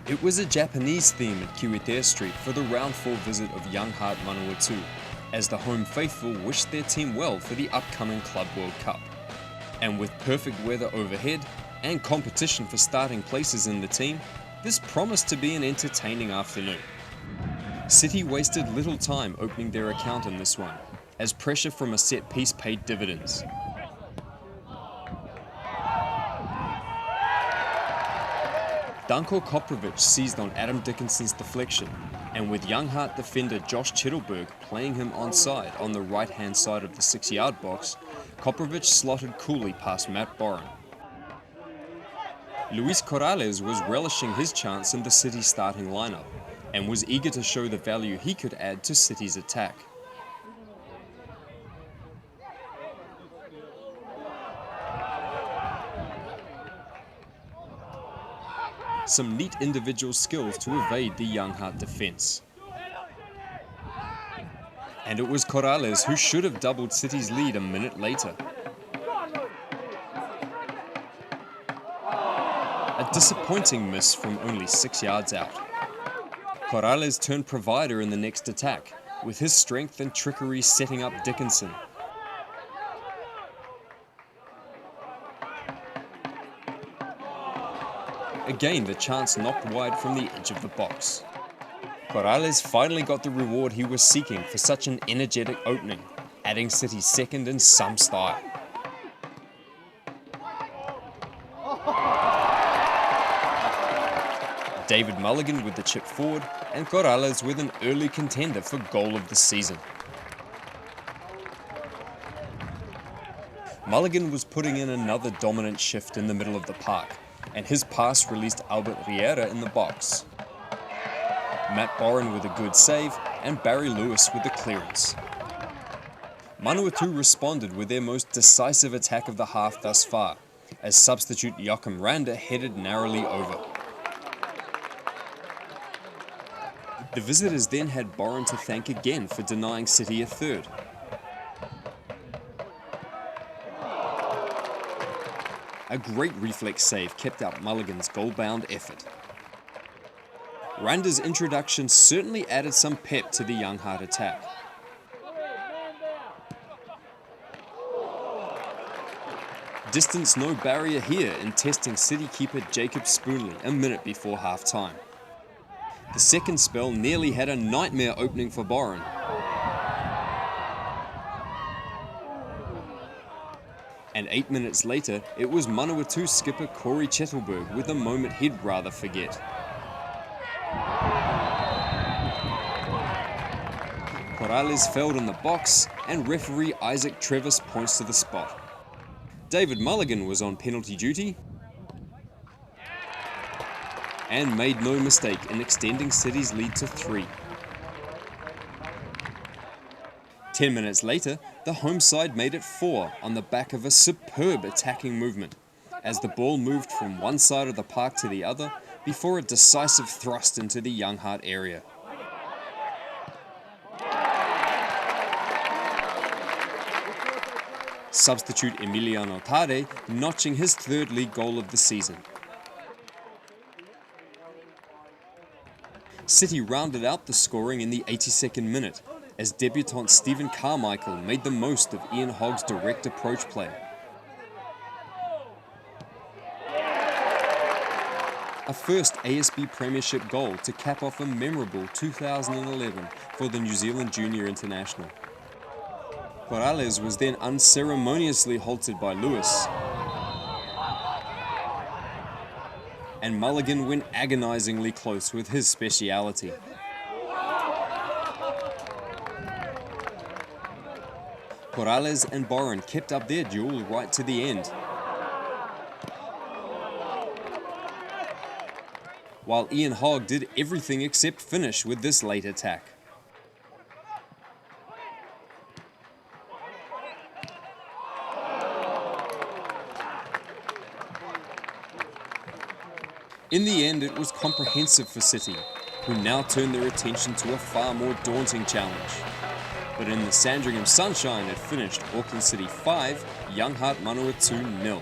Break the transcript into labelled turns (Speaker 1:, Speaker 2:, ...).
Speaker 1: It was a Japanese theme at Kiwitea Street for the round 4 visit of Young Heart Manawatu, as the home faithful wished their team well for the upcoming Club World Cup. And with perfect weather overhead and competition for starting places in the team, this promised to be an entertaining afternoon. City wasted little time opening their account in this one, as pressure from a set piece paid dividends. Danko Koprovic seized on Adam Dickinson's deflection, and with Young Heart defender Josh Chettleberg playing him onside on the right-hand side of the 6-yard box, Koprovic slotted coolly past Matt Boren. Luis Corrales was relishing his chance in the City starting lineup, and was eager to show the value he could add to City's attack. Some neat individual skills to evade the Young Heart defence. And it was Corrales who should have doubled City's lead a minute later. A disappointing miss from only 6 yards out. Corrales turned provider in the next attack, with his strength and trickery setting up Dickinson. Again, the chance knocked wide from the edge of the box. Corrales finally got the reward he was seeking for such an energetic opening, adding City's second in some style. David Mulligan with the chip forward, and Corrales with an early contender for goal of the season. Mulligan was putting in another dominant shift in the middle of the park, and his pass released Albert Riera in the box. Matt Boren with a good save, and Barry Lewis with the clearance. Manawatu responded with their most decisive attack of the half thus far, as substitute Joachim Randa headed narrowly over. The visitors then had Boren to thank again for denying City a third. A great reflex save kept out Mulligan's goal-bound effort. Randa's introduction certainly added some pep to the Young Heart attack. Distance no barrier here in testing City keeper Jacob Spoonley a minute before half-time. The second spell nearly had a nightmare opening for Boren. And 8 minutes later, it was Manawatu skipper Corey Chettleberg with a moment he'd rather forget. Corrales failed in the box, and referee Isaac Trevis points to the spot. David Mulligan was on penalty duty, and made no mistake in extending City's lead to 3. 10 minutes later, the home side made it 4 on the back of a superb attacking movement, as the ball moved from one side of the park to the other before a decisive thrust into the Young Heart area. Substitute Emiliano Tade notching his third league goal of the season. City rounded out the scoring in the 82nd minute, as debutant Stephen Carmichael made the most of Ian Hogg's direct approach play. A first ASB Premiership goal to cap off a memorable 2011 for the New Zealand Junior International. Corrales was then unceremoniously halted by Lewis, and Mulligan went agonizingly close with his speciality. Corrales and Boren kept up their duel right to the end, while Ian Hogg did everything except finish with this late attack. In the end, it was comprehensive for City, who now turned their attention to a far more daunting challenge. But in the Sandringham sunshine, it finished Auckland City 5, Young Heart Manawatu 0.